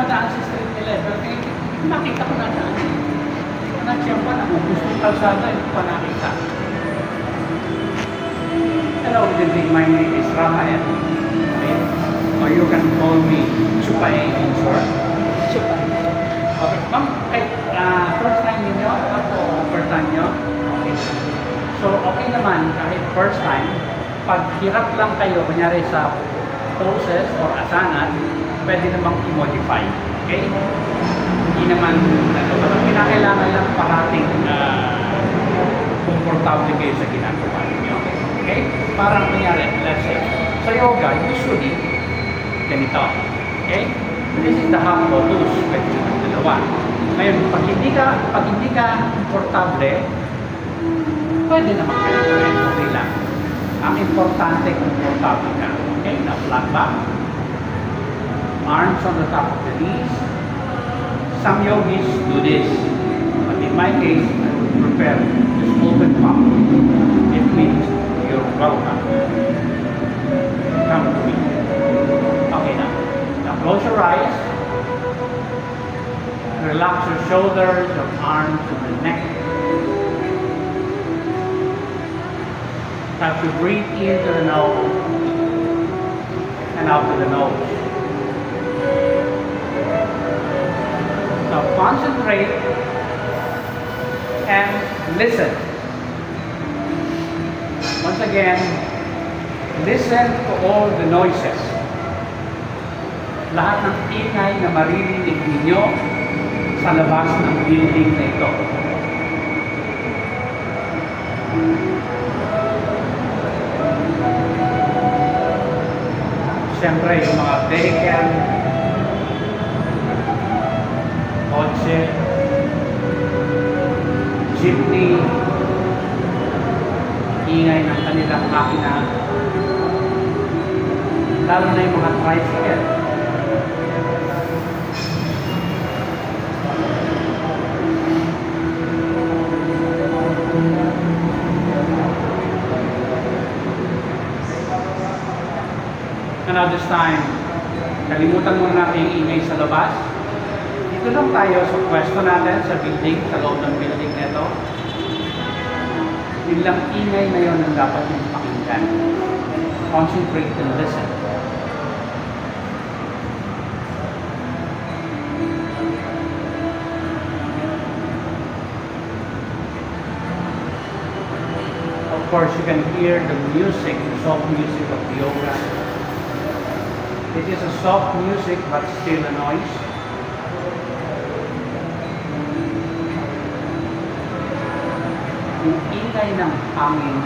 dumadaan sa street nila eh. Pero nakita ko na daan. Nandiyan pa na kung gusto kalsada, hindi pa nakita. Hello, good evening. My name is Rafael. Okay? Or you can call me Chupae in short. Chupae. Okay, ma'am, first time ninyo? Ako, first time nyo? Okay. So, okay naman, kahit first time, pag hirap lang kayo, kunyari sa poses or asanan, pwede namang i-modify. Okay? Hindi naman, parang kinakailangan lang parating komportable kayo sa ginagawa ninyo. Okay? Parang kunyari, let's say, sa yoga, usually, ganito. Okay? This is the half lotus, pwede naman dalawa. Ngayon, pag hindi ka komportable, pwede naman kayo gawin. Okay lang. Ang importante, komportable ka. Okay? Now, flat back. Arms on the top of the knees. Some yogis do this. But in my case, I would prefer just open palm. It means you're welcome. Come to me. Okay, now close your eyes. Relax your shoulders, your arms, and the neck. Have to breathe into the nose and out to the nose. Now concentrate and listen. Once again, listen to all the noises. Lahat ng ingay na maririnig ninyo sa labas ng building na ito. Siyempre, yung mga vehicle, kotse, jeepney, ingay ng kanilang makina, lalo na yung mga tricycle. Now this time, kalimutan muna natin yung ingay sa labas. Dito lang tayo sa pwesto natin sa building, sa loob ng building nito. Yung lang ingay na yun ang dapat yung pakinggan. Concentrate and listen. Of course, you can hear the music, the soft music of the yoga. It is a soft music but still a noise. Yung ingay ng hangin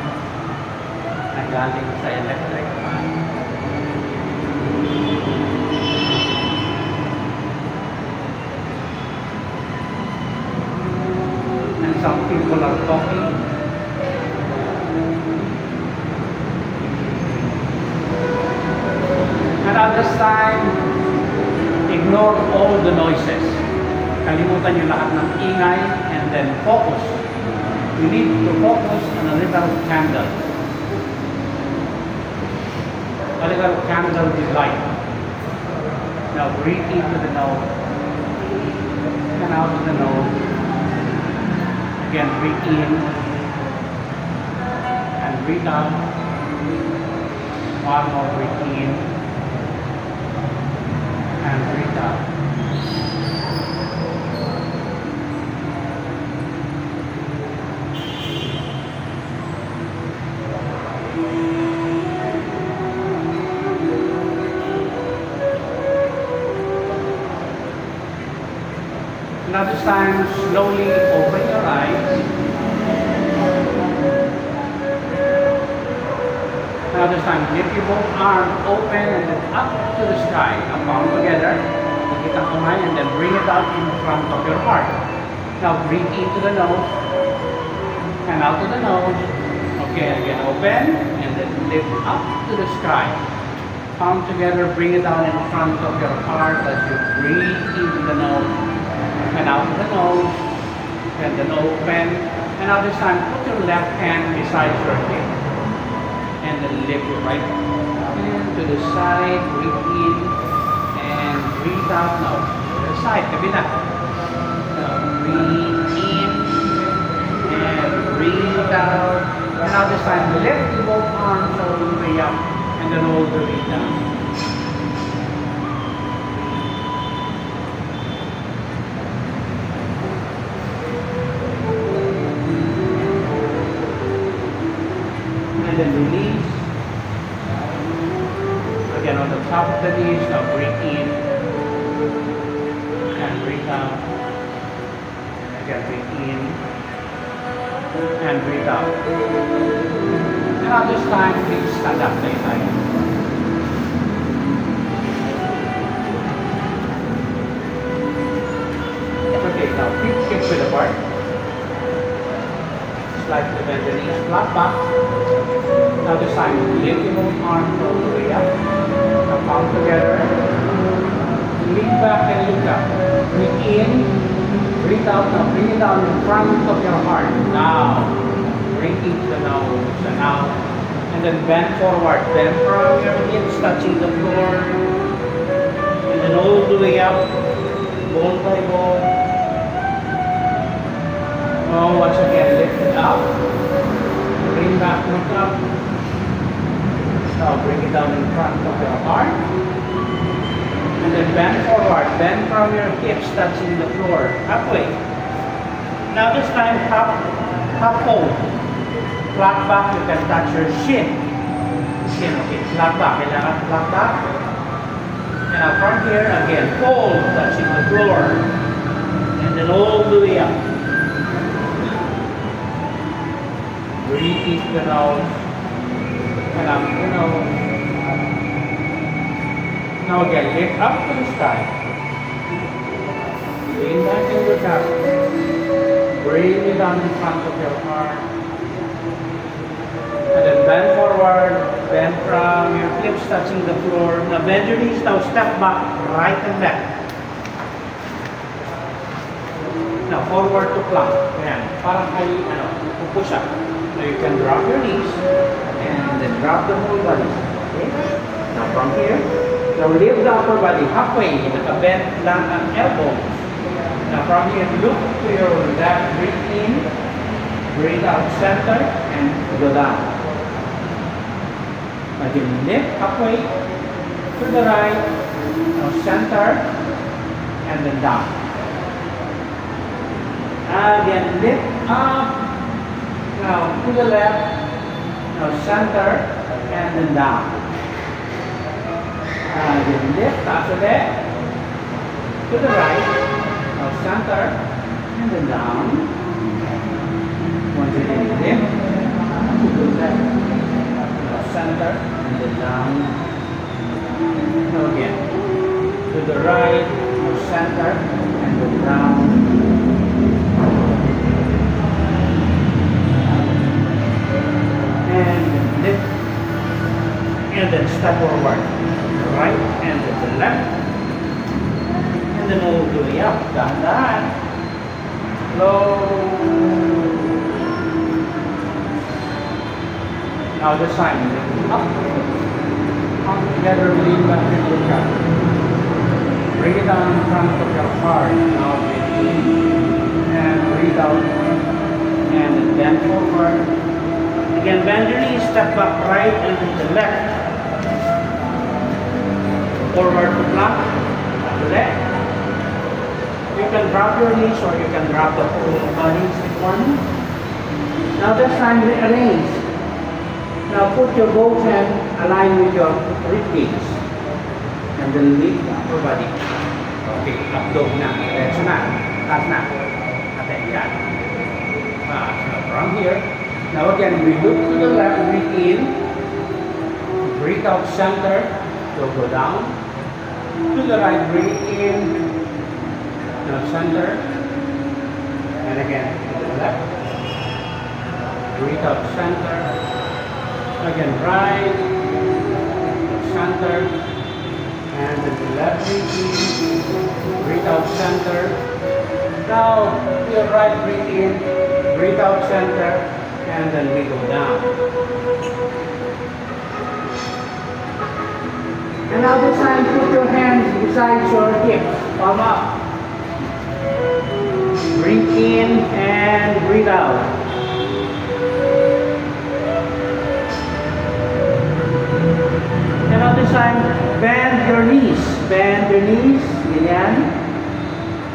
na galing sa electric fan. And some people are talking. And at this time, ignore all the noises. Kalimutan yung lahat ng ingay and then focus. You need to focus on a little candle. A little candle with light. Now breathe into the nose and out of the nose. Again, breathe in and breathe out. One more breathe in. And breathe out. Now this time, slowly open your eyes. Now this time, lift your both arms open and then up to the sky. Now palm together. Ikit ang kamay and then bring it out in front of your heart. Now breathe into the nose and out to the nose. Okay, again open and then lift up to the sky. Palm together, bring it down in front of your heart as you breathe into the nose and out to the nose. And then open. And now this time, put your left hand beside your hip. And then lift your right hand to the side, breathe in, and breathe out now. other side, kabila. Breathe in and breathe out. And now this time, lift both arms all the way up and then all the way down. And then release. Again on the top of the knees, now breathe in and breathe out. Again, breathe in and breathe out. And now this time, please stand up like that. Okay, now keep hips width apart. Slightly bend the knees, flat back. Now this time, lift your both arms all the way up. Now palm together. Lean back and look up. Breathe in, breathe out. Now bring it down in front of your heart. Now, bring it to the nose and out. And then bend forward. Bend from your hips touching the floor. And then all the way up, bone by bone. Oh, once again, lift it up. Bring back, look up. Now bring it down in front of your heart. And then bend forward. Bend from your hips touching the floor. Halfway. Now this time, half fold. Flat back, you can touch your shin. Shin, okay. Flat back. Kailangan flat back. And now from here, again, fold, touching the floor. And then all the way up. Breathe into the nose. And up the nose. Now again, lift up to the sky. Lean back and look up. Bring it down in front of your heart. And then bend forward. Bend from your hips touching the floor. Now bend your knees. Now step back, right and left. Now forward to plank. Ayan. Parang kayo, push up. Now you can drop your knees. And then drop the whole body. Okay? Now from here, now lift the upper body halfway. Naka-bend lang ang elbows. Now from here, look to your left. Breathe in. Breathe out center. And go down. Again, lift halfway. To the right. Now center. And then down. Again, lift up. Now to the left. Now center. And then down. Then lift, taas ulit. To the right. Now center. And then down. Once again, lift. To the left. Now center. And then down. Now again. To the right. Now center. And then down. And lift. And then step forward. Right and to the left, and then all the way up, dahan-dahan, slow. Now the sign, up, come together, lean back and look up. Bring it down in front of your heart. Now breathe in and breathe out, and then bend forward. Again, bend your knees, step back right and to the left. Forward to plank, to left. You can drop your knees or you can drop the whole body in one. Now this time rearrange. Now put your both hands aligned with your ribcage. And then lift the upper body. Okay, updog na. Diretso na. Taas na. Okay, yan. So from here. Now again, we look to the left, breathe in. Breathe out center. So go down. To the right, breathe in. Now center. And again, to the left. Breathe out center. Again, right. Center. And then the left, breathe in. Breathe out center. Now, to your right, breathe in. Breathe out center. And then we go down. And now this time, put your hands beside your hips, palm up.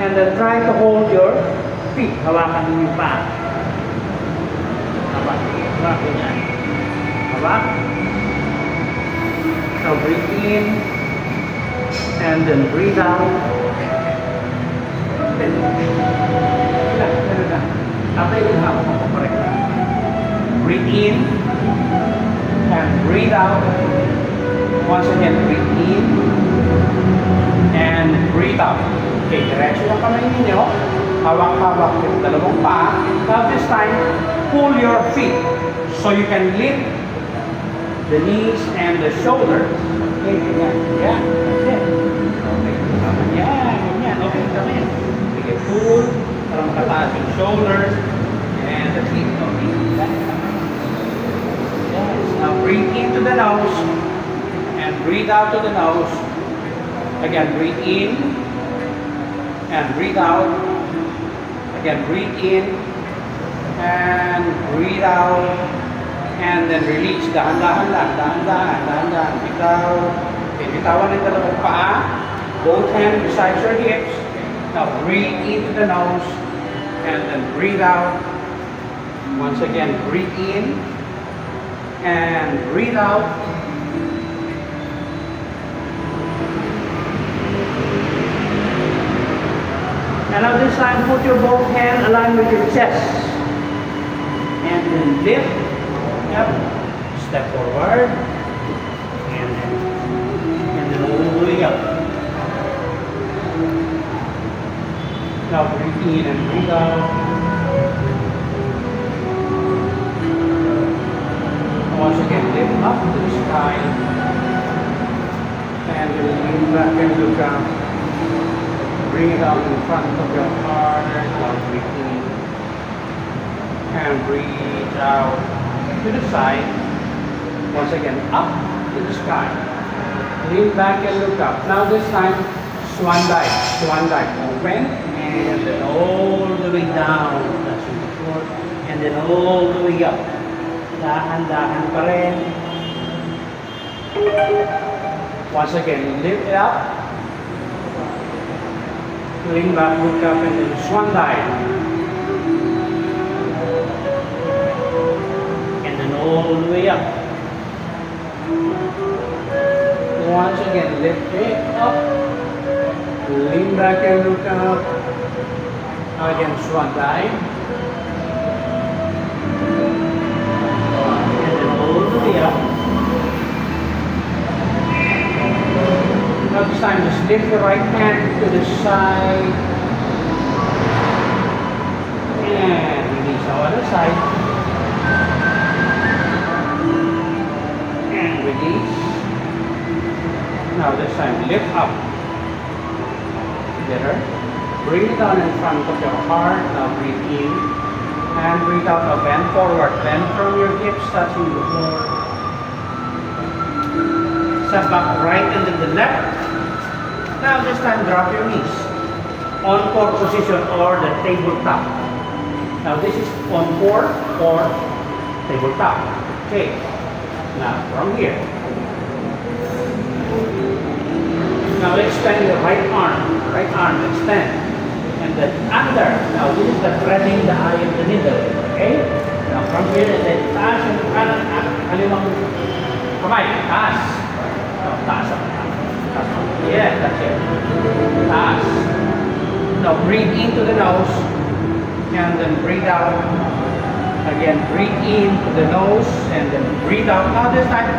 And then try to hold your feet. Hawakan din yung paa. Hawak. Hawak yan. Hawak. So breathe in. And then breathe out. Then, ganun na. Tapos yung hawak mo correct. Breathe in. And breathe out. Once again, breathe in. And breathe out. Okay, diretso lang kamay ninyo. Hawak-hawak yung dalawang paa. Now this time, pull your feet so you can lift the knees and the shoulders. Okay, ganyan. Yeah, that's it. Okay, tama yan. Ganyan. Okay, tama yan. Okay, pull para makataas yung shoulders and the feet. Okay, yes. Now breathe into the nose and breathe out to the nose. Again, breathe in and breathe out. Again, breathe in and breathe out. And then release. Dahan-dahan lang. Dahan-dahan. Bitaw. Okay, bitawan ng dalawang paa. Both hands beside your hips. Now breathe into the nose and then breathe out. Once again, breathe in and breathe out. And now this time, put your both hands aligned with your chest. And then lift. Yep. Step forward. And then all the way up. Now breathe in and breathe out. Once again, lift up to the sky. And then lean back and look up. Breathe out in front of your heart. Now breathe in. And breathe out to the side. Once again, up to the sky. Lean back and look up. Now this time, swan dive. Swan dive. Open. And then all the way down. Touching the floor. And then all the way up. Dahan-dahan pa rin. Once again, lift it up. Lean back, look up, and then swan dive. And then all the way up. Once again, lift it up. Lean back and look up. Again, swan dive. And then all the way up. Now this time, just lift your right hand to the side. And release the other side. And release. Now this time, lift up. Together. Breathe down in front of your heart. Now breathe in. And breathe out. Now bend forward. Bend from your hips, touching the floor. Step back right and then the left. Now this time drop your knees. Encore position or the tabletop. Now this is encore or tabletop. Okay. Now from here. Now extend your right arm. Right arm extend. And then under. Now this is the threading the eye of the needle. Okay? Now from here and then taas yung kanan at kalimang kamay. Taas. Now taas ang yeah, that's it. Taas. Now breathe into the nose and then breathe out. Again, breathe in to the nose and then breathe out. Now this time,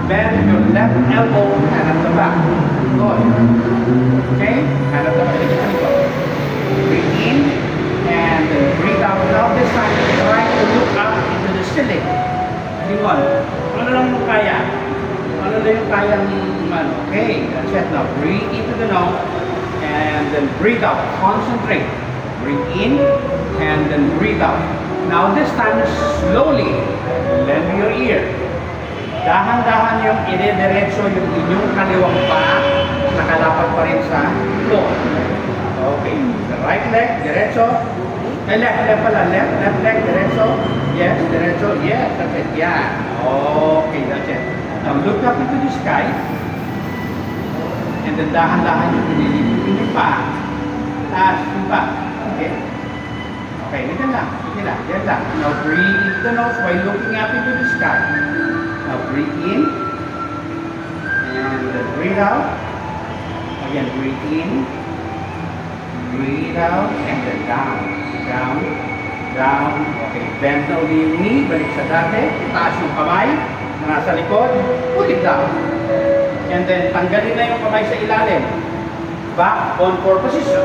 bend your left elbow and at the back. Good. Okay? And at the back. Breathe in and then breathe out. Now this time, try to look up into the ceiling. Anyone? Ano lang mo kaya? Ano lang yung kaya okay, that's it. Now breathe into the nose and then breathe out. Concentrate. Breathe in and then breathe out. Now this time slowly lend your ear. Dahan-dahan yung ine-diretso yung inyong kaliwang paa nakalapat pa rin sa floor. Okay, the right leg diretso. Left pala, left leg diretso. Yes, diretso. Yes, that's it. Yeah. Okay, that's it. Now look up into the sky. And then dahan-dahan yung pinilipin yung paa. Taas. lang, yan lang. Now breathe into the nose while looking up into the sky. Now breathe in. And then breathe out. Again, breathe in. Breathe out. And then down. Down. Down. Okay, bend na uli yung knee. Balik sa dati. Itaas yung kamay na nasa likod. Put it down. And then tanggalin na yung kamay sa ilalim. Back on core position.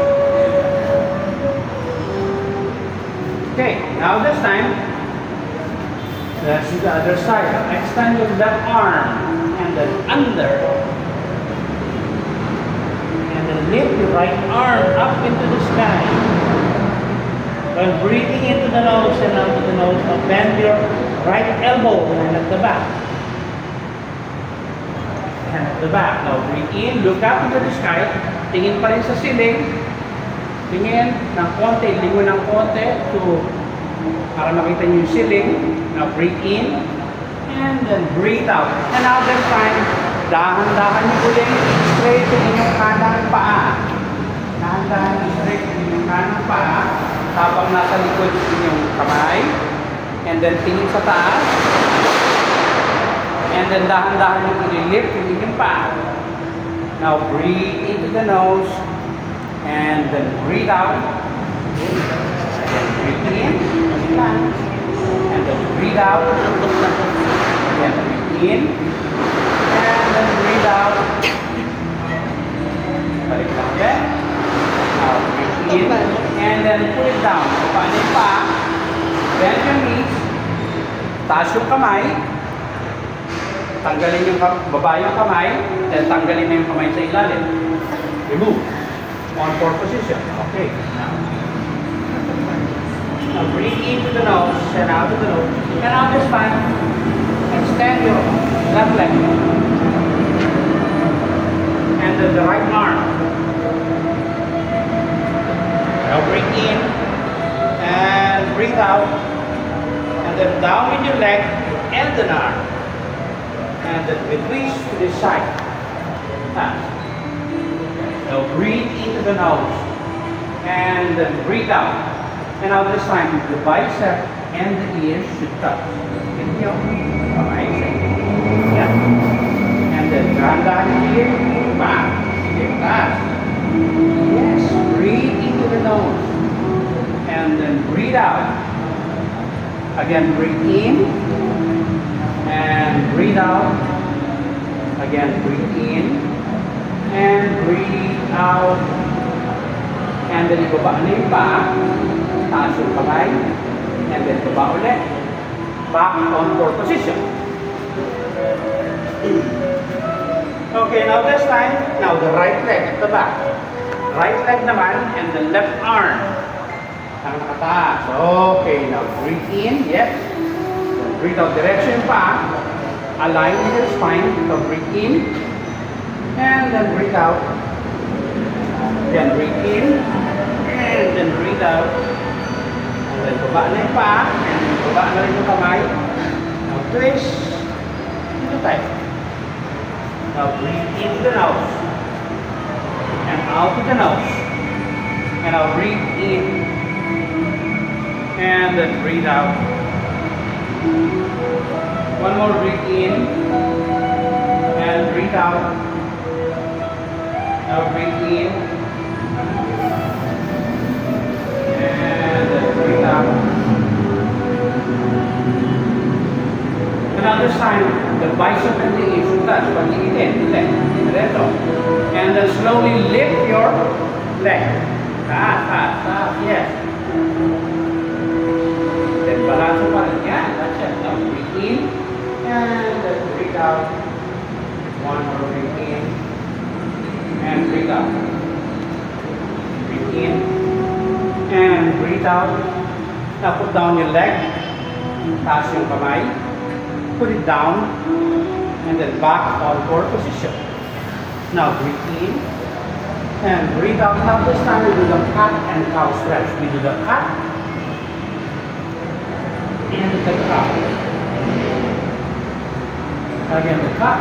Okay, now this time, let's do the other side. Extend your left arm and then under. And then lift your right arm up into the sky. When breathing into the nose and out to the nose, now bend your right elbow and at the back. And at the back. Now breathe in, look up into the sky. Tingin pa rin sa ceiling. Tingin ng konti, lingon ng konti para makita niyo yung ceiling. Now breathe in and then breathe out. And now this time, dahan-dahan niyo ulit straight yung inyong kanang paa. Dahan-dahan niyo straight yung inyong kanang paa habang nasa likod yung inyong kamay. And then tingin sa taas. And then dahan-dahan niyo i-lift yung inyong paa. Now breathe into the nose. And then breathe out. Again, breathe in. And then breathe out. Again, breathe in. And then breathe out. Balik lang ulit. Now breathe in. And then put it down. Paano yung pa? Bend your knees. Taas yung kamay. Tanggalin yung baba yung kamay. Then tanggalin na yung kamay sa ilalim. Remove. On core position. Okay. Now breathe into the nose and out of the nose. And now this time, extend your left leg. And then the right arm. Now breathe in and breathe out. And then down with your leg and the arm. And then we twist to this side. Now breathe into the nose and then breathe out. And now this time the bicep and the ears should touch. Inhale, yeah. And then dahan-dahan here, back, here, taas. Yes, breathe into the nose and then breathe out. Again, breathe in and breathe out. Again, breathe in. And breathe out. And then ibaba na yung paa. Taas yung kamay. And then baba ulit. Back on core position. Okay, now this time, now the right leg at the back. Right leg naman and the left arm. Ang nakataas. Okay, now breathe in. Yes. Breathe out. Diretso yung paa. Align with your spine. So breathe in. And then breathe out. Then breathe in. And then breathe out. And then baba na yung paa. And baba na rin yung kamay. Now twist. Ito tayo. Now breathe into the nose. And out to the nose. And now breathe in. And then breathe out. One more breathe in. And breathe out. Now breathe in. And then breathe out. Another sign, the bicep and the ears should touch. Pag-iitin, diretso. And then slowly lift your leg. Taas, yes. Then balance pa rin. Yeah, that's it. Now breathe in. And then breathe out. One more breathe in. And breathe out. Breathe in. And breathe out. Now put down your leg. Taas yung kamay. Put it down. And then back on core position. Now breathe in. And breathe out. Now this time we do the cat and cow stretch. We do the cat. And the cow. Again the cat.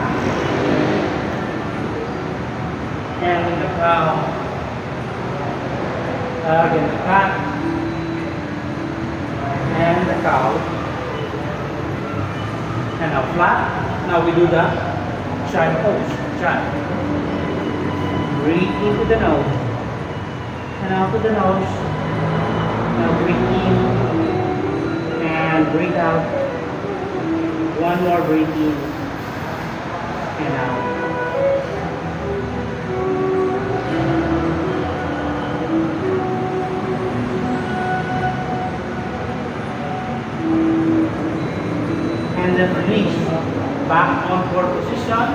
And the cow. Again the cat. and the cow. And now flat. Now we do the child pose. Child. Breathe into the nose and out to the nose. Now breathe in and breathe out. One more breathe in and out. And then release. Back on core position.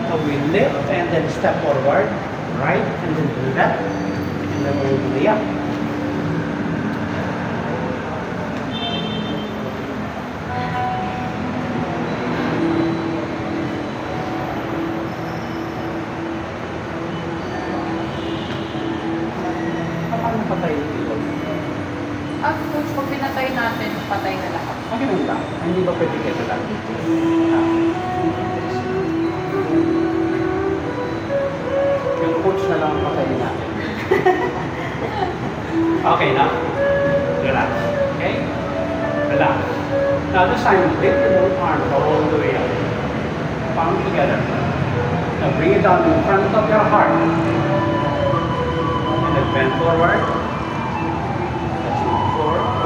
Now we lift and then step forward. Right and then to the left. And then we'll to the up. Paano patay ito? Coach, pag pinatay natin, patay na lahat. Ang ganun lang. Hindi ba pwede kayo lang? Yung coach na lang ang patayin natin. Okay na? Relax. Okay? Relax. Now this time, lift the both arms all the way up. Palm together. Now bring it down in front of your heart. And then bend forward.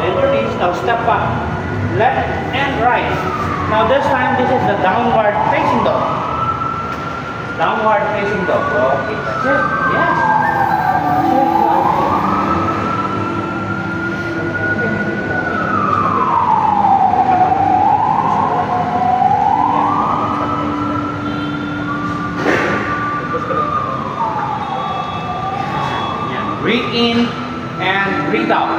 Bend your knees. Now step up. Left and right. Now this time, this is the downward facing dog. Downward facing dog. Okay, that's it. Yes. That's it. Breathe in and breathe out.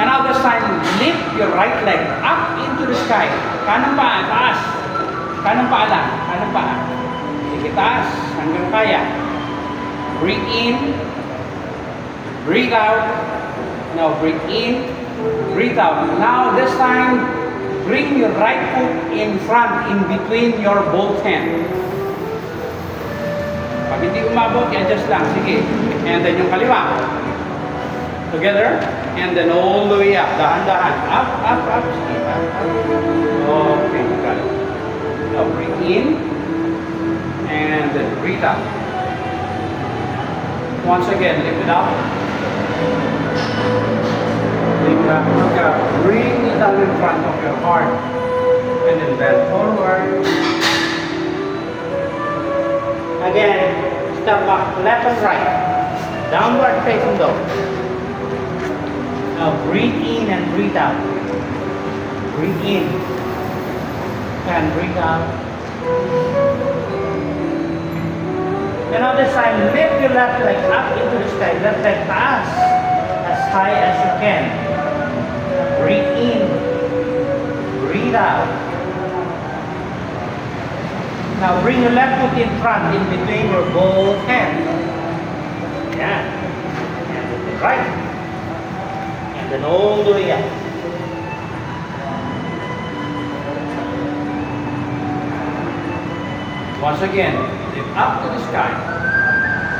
And now this time, lift your right leg up into the sky. Kanang paa, taas. Kanang paa lang. Kanang paa. Sige, taas. Hanggang kaya. Breathe in. Breathe out. Now breathe in. Breathe out. Now this time, bring your right foot in front, in between your both hands. Pag hindi umabot, i-adjust lang. Sige. And then yung kaliwa. Together. And then all the way up. Dahan-dahan. Up, up, up. Sige, up, up. Okay, got it. Now breathe in. And then breathe out. Once again, lift it up. Lift up. Look up. Bring it down in front of your heart. And then bend forward. Again, step back, left and right. Downward facing dog. Now breathe in and breathe out. Breathe in and breathe out. And now this time, lift your left leg up into the sky. Left leg taas, as high as you can. Breathe in. Breathe out. Now bring your left foot in front, in between your both hands. Yeah. And to the right. And then all the way up. Once again, lift up to the sky.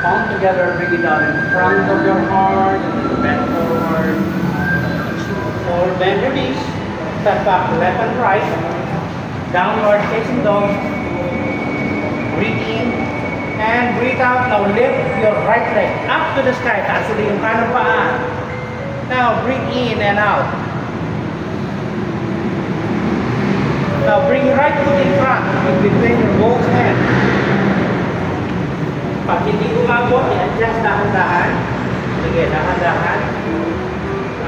Palm together, bring it down in front of your heart. Bend forward. Or bend your knees. Step back left and right. Downward facing dog. Breathe in and breathe out. Now lift your right leg up to the sky. Taas ulit yung kanang paa. Now breathe in and out. Now bring your right foot in front, in between your both hands. Pag hindi umabot, i-adjust dahan-dahan. Sige, dahan-dahan.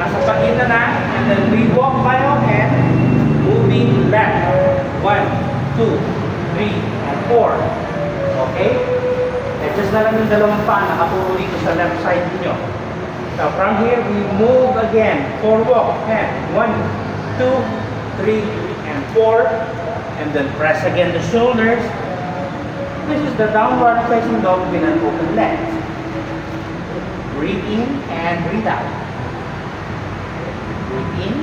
Nasa pagitan na. And then we walk by our hand, moving left. 1, 2, 3, and 4. Okay? Adjust na lang yung dalawang paa nakaturo dito sa left side niyo. Now from here, we move again. 4 walk. Hand. 1, 2, 3, and 4. And then press again the shoulders. This is the downward facing dog with an open leg. Breathe in and breathe out. Breathe in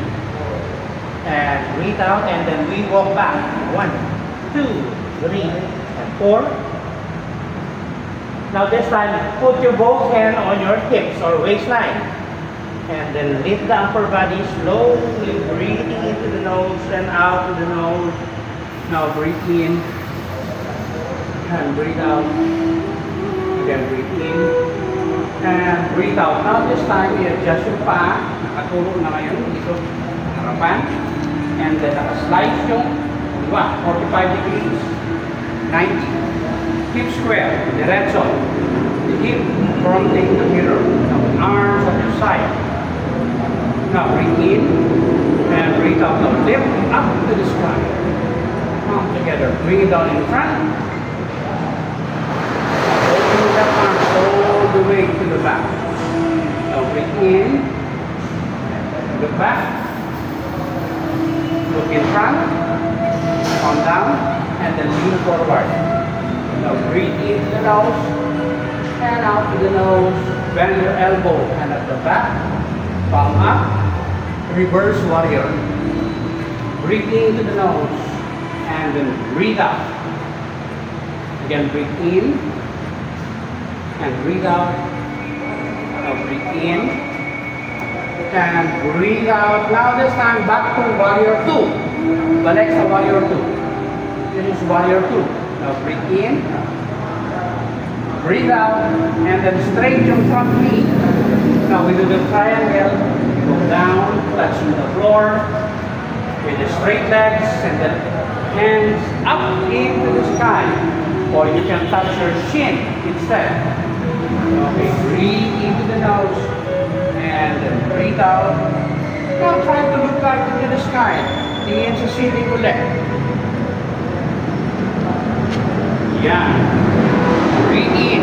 and breathe out, and then we walk back. 1, 2, 3, and 4. Now this time, put your both hands on your hips or waistline. And then lift the upper body, slowly breathing into the nose and out to the nose. Now breathe in and breathe out. Again, breathe in and breathe out. Now this time, i-adjust yung paa. Nakatulog na ngayon dito sa harapan. And then naka-slice yung 45 degrees, 90. Hip square, diretso. The hip fronting the mirror. Now arms at your side. Now breathe in and breathe out. Now lift up to the sky. Come together. Bring it down in front. Open the arms all the way to the back. Now breathe in. Look back. Look in front. Calm down. And then lean forward. Now breathe in to the nose. And out to the nose. Bend your elbow. And at the back. Palm up. Reverse warrior. Breathe into the nose and then breathe out. Again, breathe in and breathe out. Now breathe in and breathe out. Now this time back to warrior 2. Balik sa warrior 2. This is warrior 2. Now breathe in, breathe out, and then straight your front knee. Now we do the triangle. Go down, touching the floor with the straight legs and then hands up into the sky. Or you can touch your shin instead. Okay, breathe into the nose and then breathe out. Now try to look back into the sky. Tingin sa ceiling ulit. Yeah. Breathe in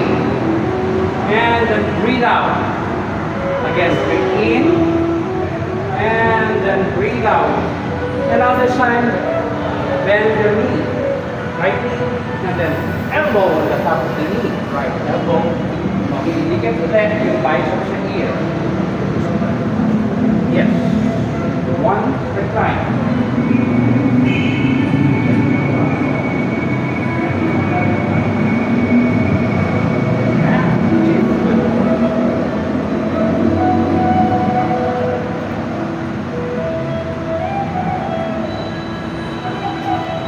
and then breathe out. Again, breathe in. And then breathe out. And on this side, bend your knee. Right knee, and then elbow on the top of the knee. Right elbow. Okay, you can protect your biceps and here. Yes. One per time.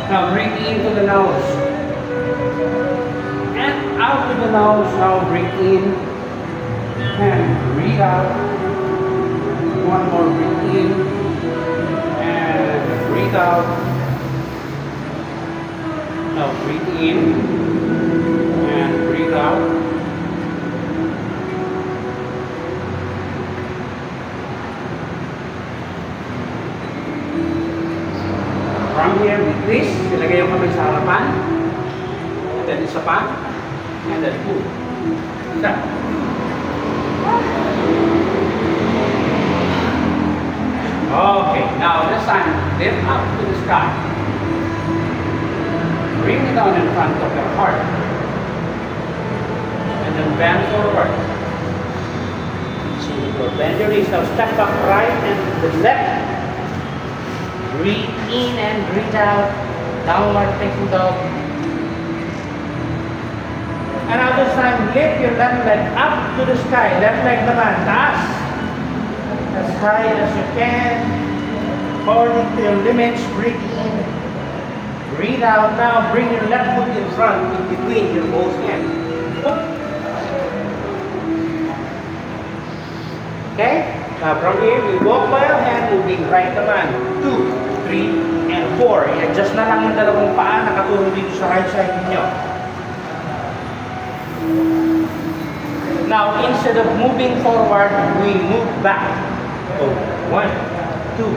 Now breathe into the nose and out to the nose. Now breathe in and breathe out. One more breathe in and breathe out. Now breathe in and breathe out. From here with this, ilagay yung kamay sa harapan. And then isa pa. And then pull. Isa. Okay, now this time, lift up to the sky. Bring it down in front of your heart. And then bend forward. So bend your knees. Now step back right and the left. Breathe in and breathe out. Downward facing dog. And now this time, lift your left leg up to the sky. Left leg naman, taas. As high as you can. According to your limits, breathe in. Breathe out. Now bring your left foot in front, in between your both hands. Okay? Now from here, we walk by our hand, moving right naman. 2, 3, and 4. I-adjust na lang yung dalawang paa, nakatulong dito sa right side ninyo. Now, instead of moving forward, we move back. So, 1, 2,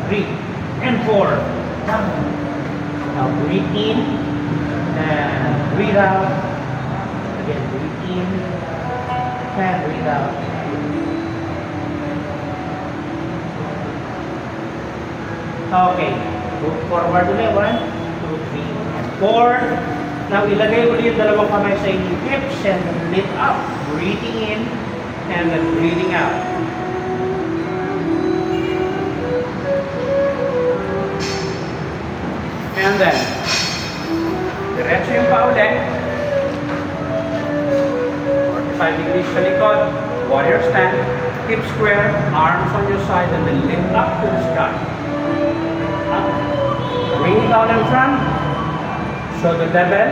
3, and 4. Down. Now, breathe in, and breathe out. Again, breathe in, and breathe out. Okay, move forward ulit. 1, 2, 3, and 4. Now, ilagay ulit yung dalawang kamay sa inyong hips and lift up. Breathing in and then breathing out. And then, diretso yung pa ulit. 45 degrees sa likod. Warrior stand. Keep square, arms on your side, and then lift up to the sky. Up. Bring it down in front. So the devil.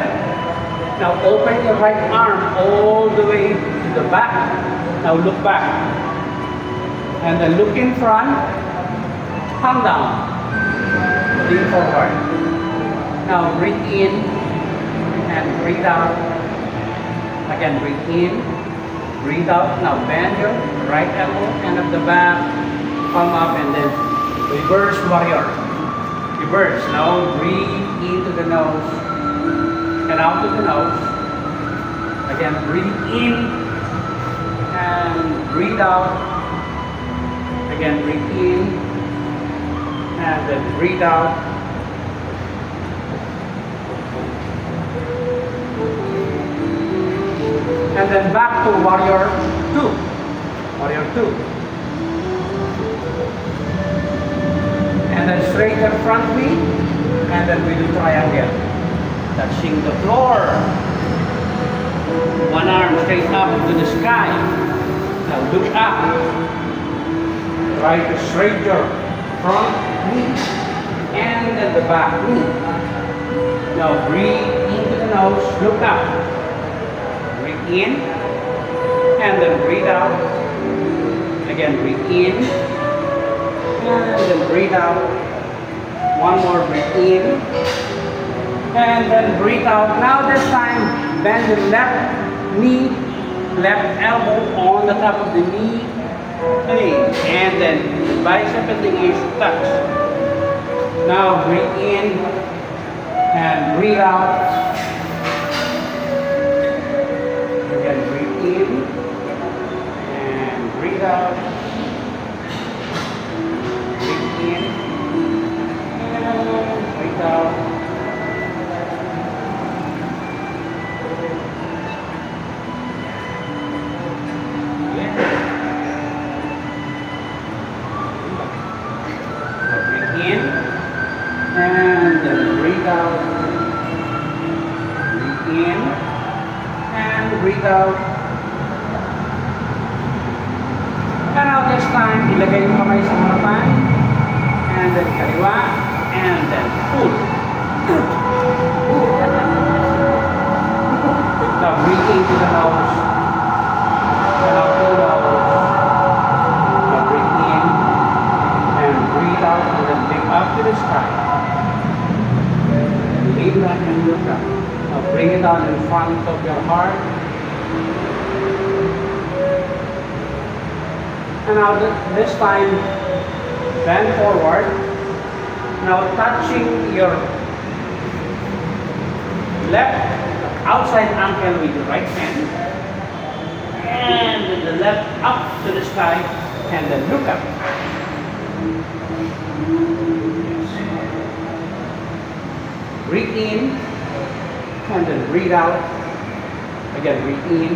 Now open your right arm all the way to the back. Now look back. And then look in front. Come down. Lean forward. Now breathe in and breathe out. Again, breathe in, breathe out. Now bend your right elbow, end of the back, palm up, and then reverse warrior. Reverse. Now breathe into the nose and out to the nose. Again, breathe in and breathe out. Again, breathe in and then breathe out. And then back to warrior 2. Warrior 2. And then straight your front knee. And then we do triangle. Touching the floor. One arm straight up to the sky. Now look up. Try to straight your front knee. And then the back knee. Now breathe into the nose. Look up. In and then breathe out. Again, breathe in and then breathe out. One more, breathe in and then breathe out. Now this time, bend your left knee, left elbow on the top of the knee, and then the bicep and the ears touch. Now breathe in and breathe out. In and breathe out. Breathe in and breathe out. Yeah. So breathe in and then breathe out. Breathe in and breathe out. And now this time, ilagay yung kamay sa harapan. And then kaliwa. And then pull. Now breathe into the nose. And out to the nose. Now breathe in. And breathe out. And then lift up to the sky. Lean back and look up. Now bring it down in front of your heart. And now this time, bend forward. Now touching your left outside ankle with your right hand. And the left up to the sky. And then look up. Yes. Breathe in. And then breathe out. Again, breathe in.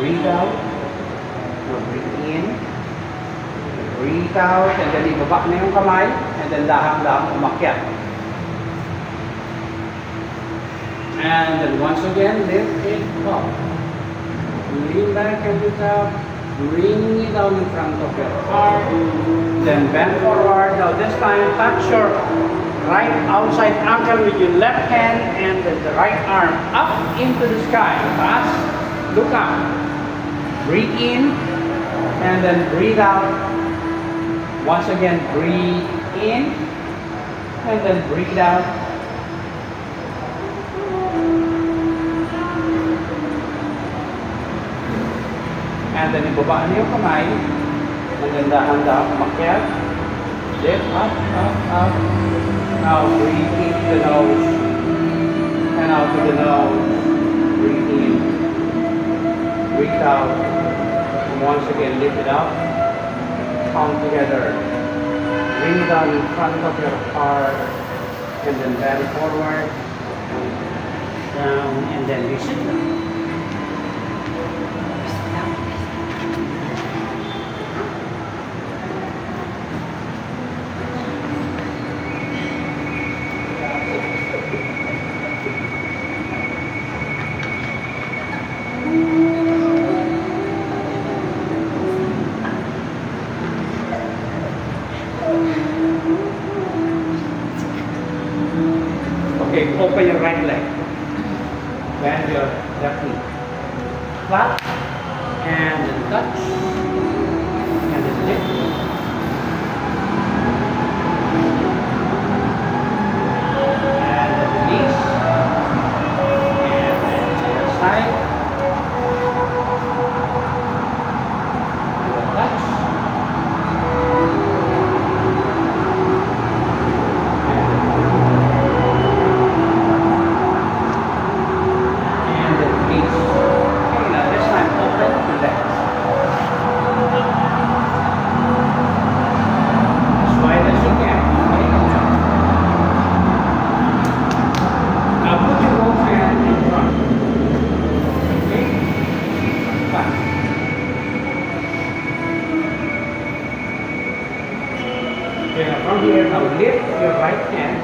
Breathe out. Breathe in, breathe out, and then ibaba na yung kamay, and then dahang-dahang umakyat. And then once again, lift it up. Lean back and look up. Bring it down in front of your heart. Then bend forward. Now this time, touch your right outside ankle with your left hand, and then the right arm up into the sky. Fast. Look up. Breathe in. And then breathe out. Once again, breathe in. And then breathe out. And then ibaba niyo yung kamay. And then dahan-dahan umakyat. Lift up, up, up. Now breathe into the nose. And out to the nose. Breathe in. Breathe out. Once again, lift it up, palm together, bring it down in front of your heart, and then bend forward, down, and then we sit down. touch. And then lift. And then release. And then to the side. And then touch. And then release. Okay, now this time open to left. As wide as you can. Okay. Now put your both hands in front. Okay? Back. Okay, now from here, now lift your right hand.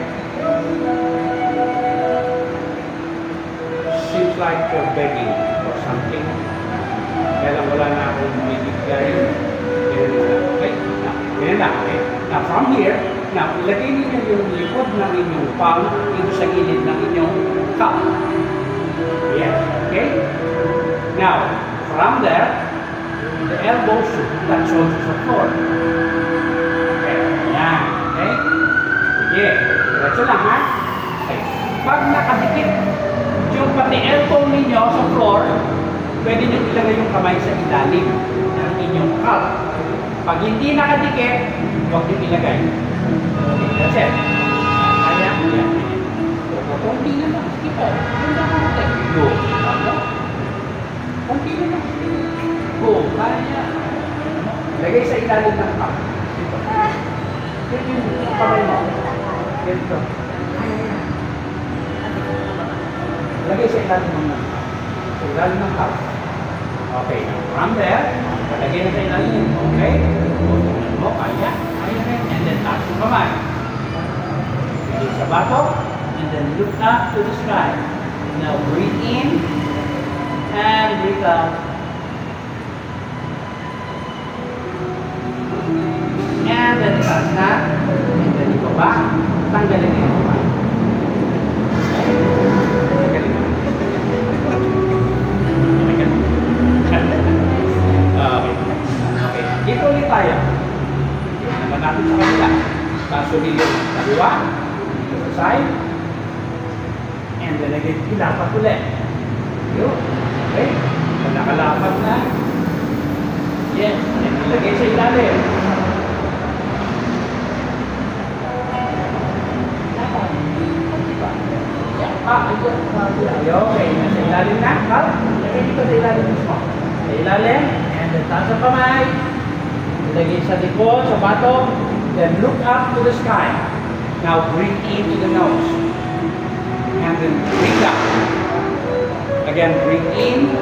Seems like you're begging for something. Kaya lang wala na akong bibigay. Okay? Ganyan lang. Okay? Now from here, now ilagay niyo yung likod ng inyong palm dito sa gilid ng inyong cup. Yes. Okay? Now, from there, the elbows should touch also sa floor. Okay. Yan. Okay? Sige. Diretso lang ha. Okay. Pag nakadikit yung pati elbow ninyo sa floor, pwede nyo ilagay yung kamay sa ilalim ng inyong cup. Pag hindi nakadikit, huwag nyo ilagay. Okay, that's it. Kaya mo yan. Kunti na lang. Sige po. Kunti na lang. Go. Kunti na lang. Go. Kaya. Lagay sa ilalim ng cup. Dito. Dito yung kamay mo. Dito. Lagay sa ilalim ng cup. Sa ilalim ng cup. Okay. From there, lagay na sa ilalim. Okay. Tingnan mo. Kaya. Kaya rin. And then taas yung kamay. Lagay sa batok. And then look up to the sky. Now breathe in. And breathe out. And then taas na. And then ibaba. Tanggalin na yung kamay. Okay. Dito ulit tayo. Naman natin sa kanila. Kaso dito sa kaliwa. Dito sa side. And then again, ilapat ulit. Yun. Okay. Pag nakalapat na. Yes. And ilagay sa ilalim. Okay, nasa ilalim na. Lagay dito sa ilalim mismo. Sa ilalim, and then taas ang kamay. Lagay sa likod, sa batok. Then look up to the sky. Now breathe into the nose. And then breathe out. Again, breathe in.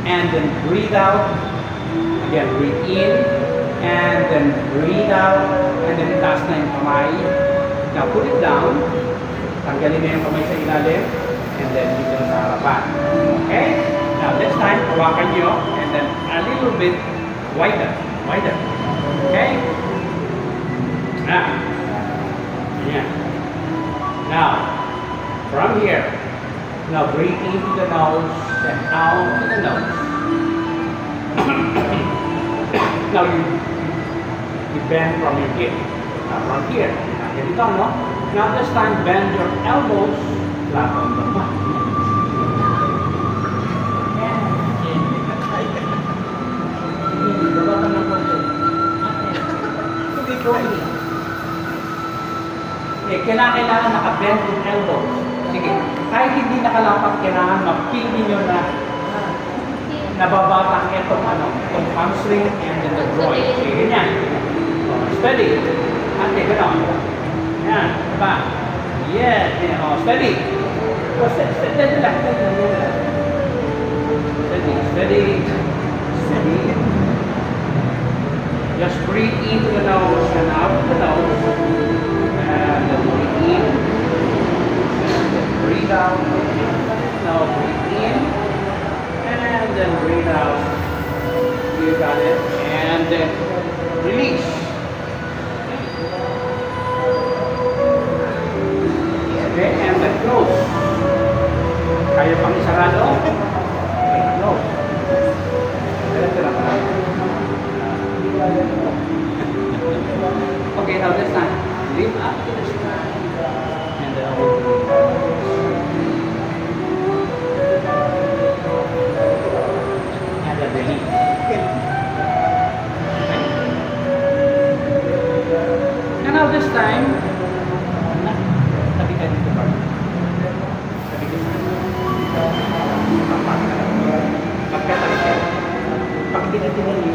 And then breathe out. Again, breathe in. And then breathe out. And then taas na yung kamay. Now put it down. Tanggalin na yung kamay sa ilalim. And then dito sa harapan. Okay? Now this time, hawakan nyo. And then a little bit wider. Wider. Okay? Now. Ayan. Now, from here. Now breathe into the nose and out to the nose. Now you bend from your hip. Now from here. Ganito, no? Now this time, bend your elbows flat on the mat. Kailangan naka-bend yung elbows. Sige, kahit hindi nakalapat, kailangan mag-feel ninyo na nababatang itong hamstring and then the groin. Sige, ganyan. Steady. Ate, gano'n. Yan, diba? Yes, steady. Steady lang, steady, steady, steady. Just breathe into the nose and out the nose. And then breathe in. And then breathe out. Now breathe in. And then breathe out. You got it. And then release. Okay, and then close. Kaya pang isarado? Okay, close. And now this time, tabi ka dito ba? Tabi ka dito. Pagkatabi ka. Pagkitabi niya.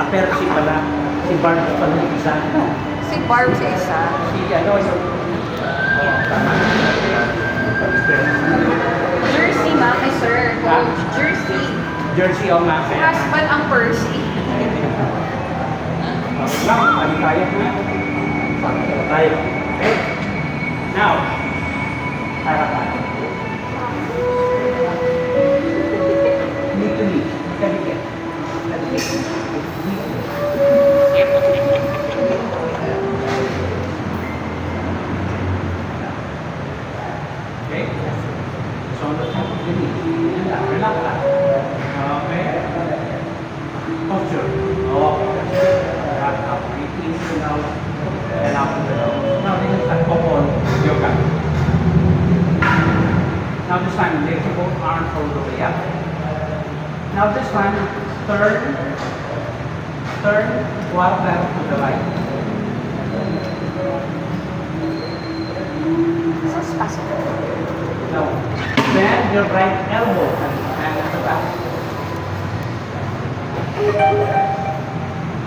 Pero si pala, si Barb pala yung isa. Si Barb sa isa. Si ano yung... Tama. Jersey, mami, sir. Coach. Jersey. Jersey o nga. Husband ang Percy. Lang, tayo na. Tayo. Okay? Now, harapan. Need to leave. Tabi okay? So, relax lang. Okay? Posture. Okay. Breathe in and out. And out and out. Now, this is like Popon yoga. Now, this time, lift both arms all the way up. Now, this one, turn quarter to the right. Now, bend your right elbow and at the back.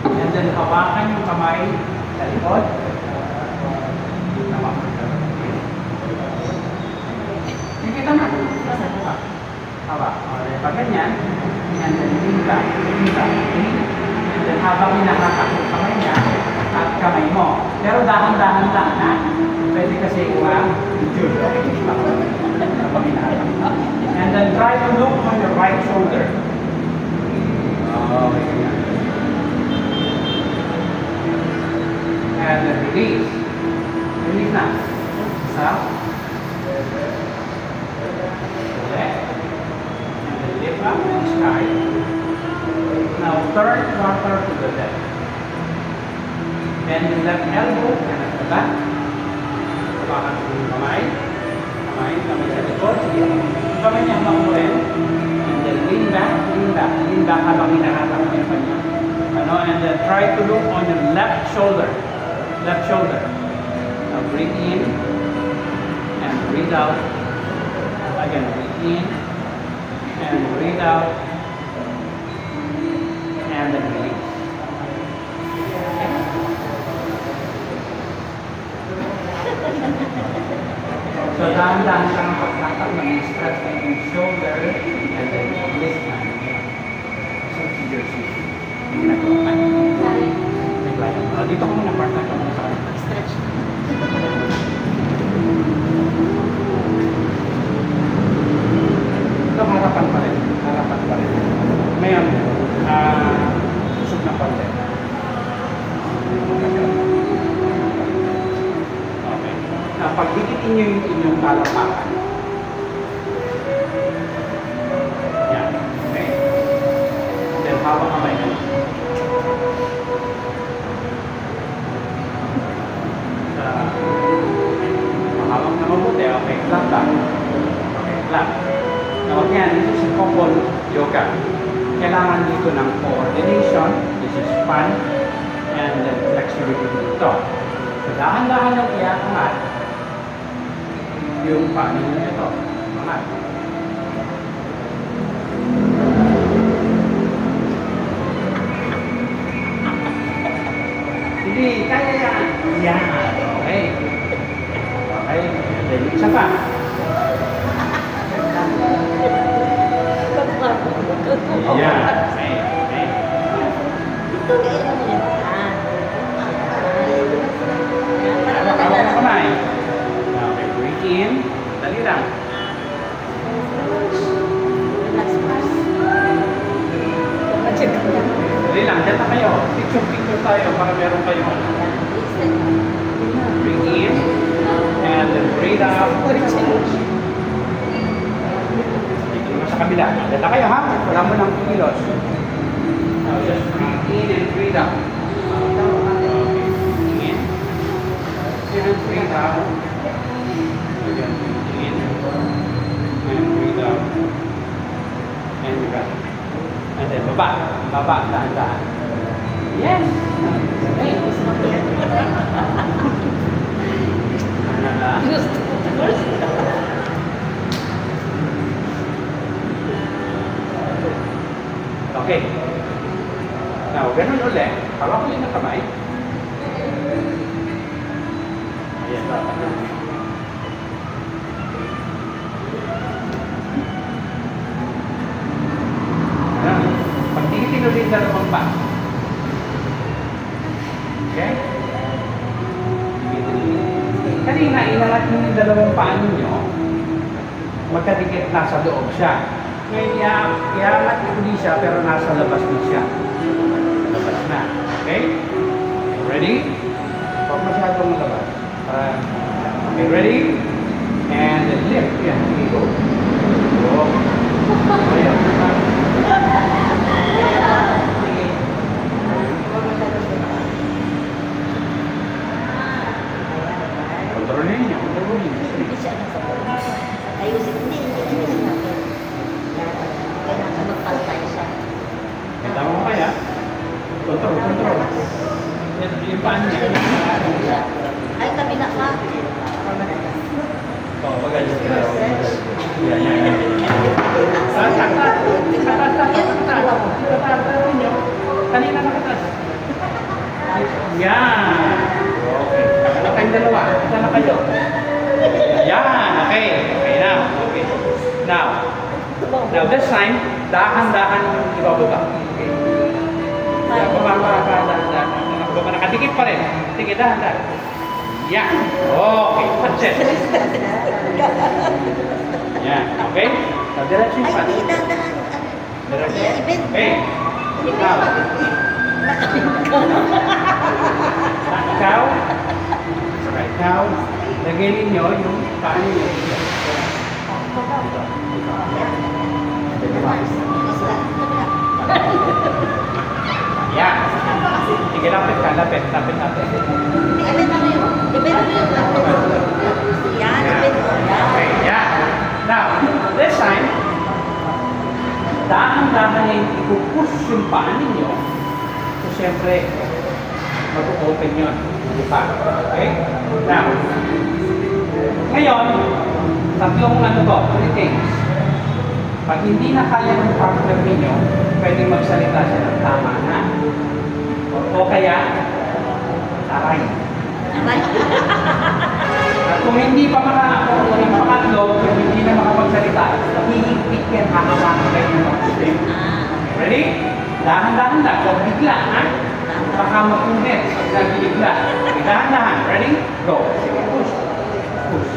And then, hawakan yung kamay sa likod. Yung kita na. Hawak. Okay, pag ganyan, and then lean back, lean. And then habang hinahatak yung kamay niya at kamay mo. Pero dahan-dahan lang na. Pwede kasi ma-injure. Habang hinahatak. And then try to look on your right shoulder. Okay, ganyan. And then release. Release na. Isa. Left. Lift up to the sky. Now turn quarter to the left. Bend the left elbow and at the back. Hawakan mo yung kamay. Kamay sa likod. Kamay niya makuhin. And then lean back habang hinahatak mo yung kanya. And then try to look on your left shoulder. Left shoulder. Now breathe in and breathe out. Again, breathe in. And breathe out, and then release. Okay. So dahan-dahan lang ang paglapat, mag-stretch yung shoulder, and then release na. So si Jersey, hindi na ito. Dito ko muna part na ito. Stretch. Harapan pa rin. Ngayon, susog na konti. Okay. Pagdikitin nyo yung inyong talampakan. Yan. Okay. Then, hawak kamay na. Hawak na mabuti. Okay, clap lang. Okay, clap. Now again, this is Popon yoga. Kailangan dito ng coordination. This is fun. And then flexibility dito. So dahan-dahan yung iaangat yung panin nyo ito. Angat. Hindi, kaya yan. Yan. Okay. Okay. And then isa pa. Yeah. Hawak kamay. Okay, breathe in. Dali lang. Dali lang, dyan na kayo. Picture tayo para meron kayo. Breathe in. And then breathe out. Sa kabila. Dala kayo ha? Wala mo ng kilos. Now just breathe in and breathe out. Okay. In. And breathe out. Again, breathe in. And breathe out. Baba, dahan-dahan. Yes. Okay. Okay. Now, ganun ulit. Hawakan yung kamay. Ayan. Pagtigitin ulit na naman pa. Okay? Kanina, inangat nyo yung dalawang paa ninyo, magkadikit nasa loob siya. Ngayon, iangat ulit siya, pero nasa labas na siya. Labas na. Okay? Ready? Huwag masyadong labas. Okay, ready? And then lift. Yan, sige, go. Go. Ayan. Kontrolin niyo, kontrolin niyo. Ayusin, hindi sinabi. Kailangan magpantay siya. Tama mo kaya? Kontrol. Yung paan niya. Ay, kabila ka. Oo, magaling sila. Yan. Kanina nakatas. Yan. Okay. Ano kayong dalawa? Isa na kayo. Yan. Okay. Okay na. Okay. Now this time, dahan-dahan ibababa. Okay. Baba, nakadikit pa rin. Sige, dahan-dahan. Yan. Okay. Touch it. Yan. Okay? Now, diretso yung pan. Diretso. Okay. Now. Ikaw, lagay ninyo yung paan ninyo. Yan. Sige, lapit ka. Lapit natin. Okay, yeah. Now, this time, dahan-dahan yung ipupush yung paan ninyo. So, siyempre, mag-open yun. Di ba? Okay? Now, ngayon, tatlong three things. Pag hindi na kaya ng partner ninyo, pwedeng magsalita siya ng tama na. O kaya, taray. At kung hindi pa yung pangatlo, kung hindi na makapagsalita, hihigpit yan, hakawakan kayo ng pag-stay. Ready? Dahan-dahan lang, huwag bigla, ha? Baka mapunit pag nagigla. Dahan-dahan. Ready? Go. Sige, push.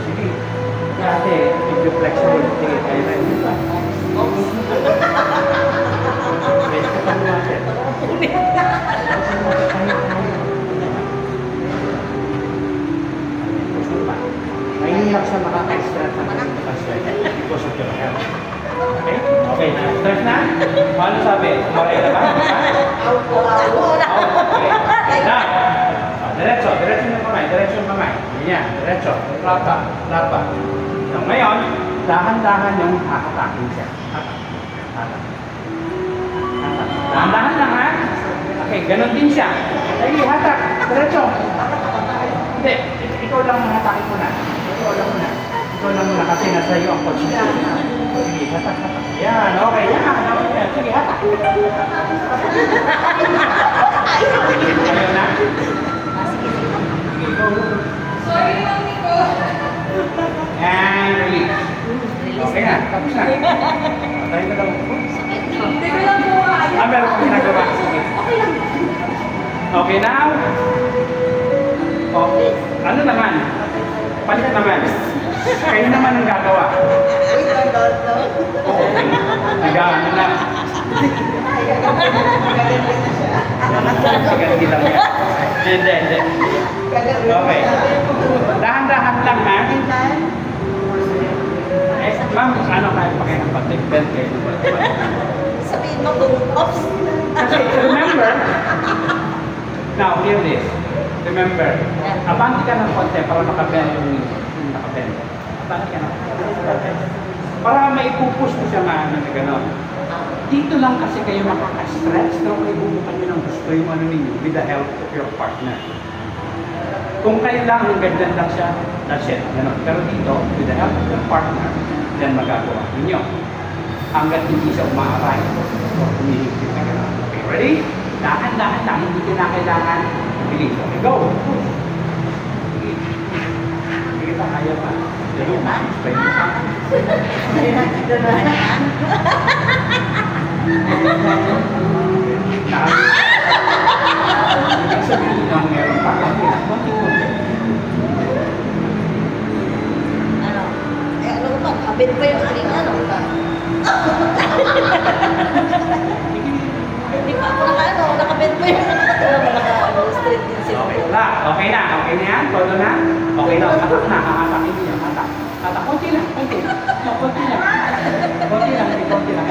Sige. Kasi, medyo flexible. Sige, kayo na yun. Mahirap siya makaka-extract ng because of your health. Okay? Okay, stress na? Paano sabi? Maray na ba? Okay. Now, diretso yung kamay. Yan, diretso. Lapa. So, ngayon, dahan-dahan yung hahatakin siya. Hatak. Dahan-dahan lang, ha? Okay, ganun din siya. Ay, hatak. Diretso. Hindi, ikaw lang hatakin mo na. Ikaw lang muna kasi nasa iyo ang posisyon. Sige, hatak. Yan, okay. Yan. Sige, hatak. Ayaw na? Sige, go. Sorry, Mami ko. And release. Okay na, tapos na. Patayin ka daw. Hindi ko lang po kaya. Meron kong ginagawa. Sige. Okay, now. Oh, ano naman? Palit naman. Kayo naman ang gagawa. Okay. Nag-ano na. Sige lang yan. Hindi. Okay. Dahan-dahan lang, ha? Ma'am, ano kayo pa kayo ng patik-belt kayo? Sabihin mo kung oops. Kasi, remember, now, hear this. Remember, abanti ka ng konti para makabend yung nakabend. Abanti ka ng konti. Para maipupus mo siya maano na gano'n. Dito lang kasi kayo makaka-stretch na kung ibubukan nyo ng gusto yung ano ninyo with the help of your partner. Kung kayo lang, hanggang dyan lang siya, that's it. Ganun. Pero dito, with the help of your partner, then magagawa ninyo. Hanggang hindi siya umaaray o humihigpit na gano'n. Okay, ready? Dahan-dahan lang, hindi ko na kailangan bilis. Okay, go! Sige pa, kaya pa. Kaya pa? Kaya pa? Ibig sabihin nang meron pa konti-konti. Ano? Ano ba? Kabit pa yung aking ano? Hindi pa ako nakabit pa yung straight din siya. Okay na, okay na yan, todo na. Okay na, hatak na, hahatakin niya, hatak. Hatak, konti lang, konti lang. No, konti lang. Konti lang, konti lang.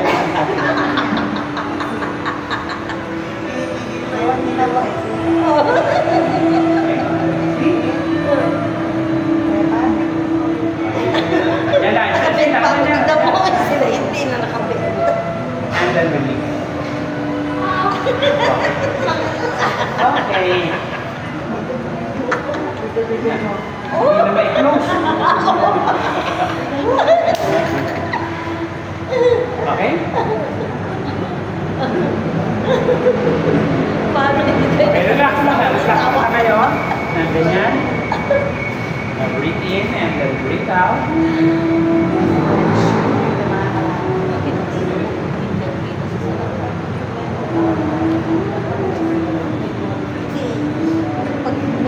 Yan na, Kabit pa ako, tignan mo sila, hindi na nakabit. and then release. Okay. Hindi na may close. Okay? Paano hindi kayo? Okay, relax lang. Relax na kayo. Na ganyan. Breathe in and then breathe out.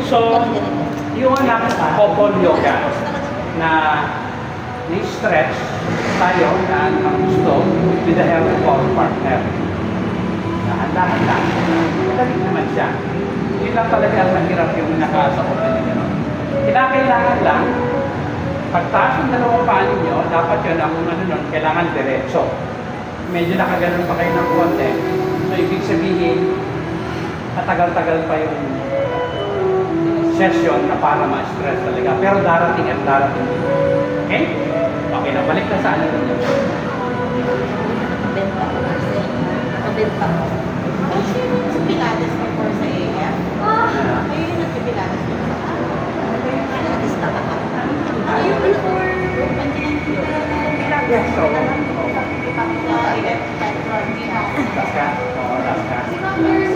So, yung couple yoga na ni-stretch tayo na ang gusto with the help of our partner. Dahan-dahan. Madali naman siya. Yun lang talaga ang mahirap yung nakasakot na gano'n. Kailangan lang, pagtaas ng dalawang paa ninyo, dapat yun ang ano nun, kailangan diretso. Medyo nakaganon pa kayo ng konti. So, ibig sabihin, matagal-tagal pa yung session na para ma-stress talaga. Pero darating at darating. Okay? Okay na, balik na sa ano ninyo. Nakabenta ko kasi. Nakabenta ko. Kasi yung sa Pilates before sa AF, kayo yung nagpilates ko sa Pilates talaga. Are you before 2019? Yes, so,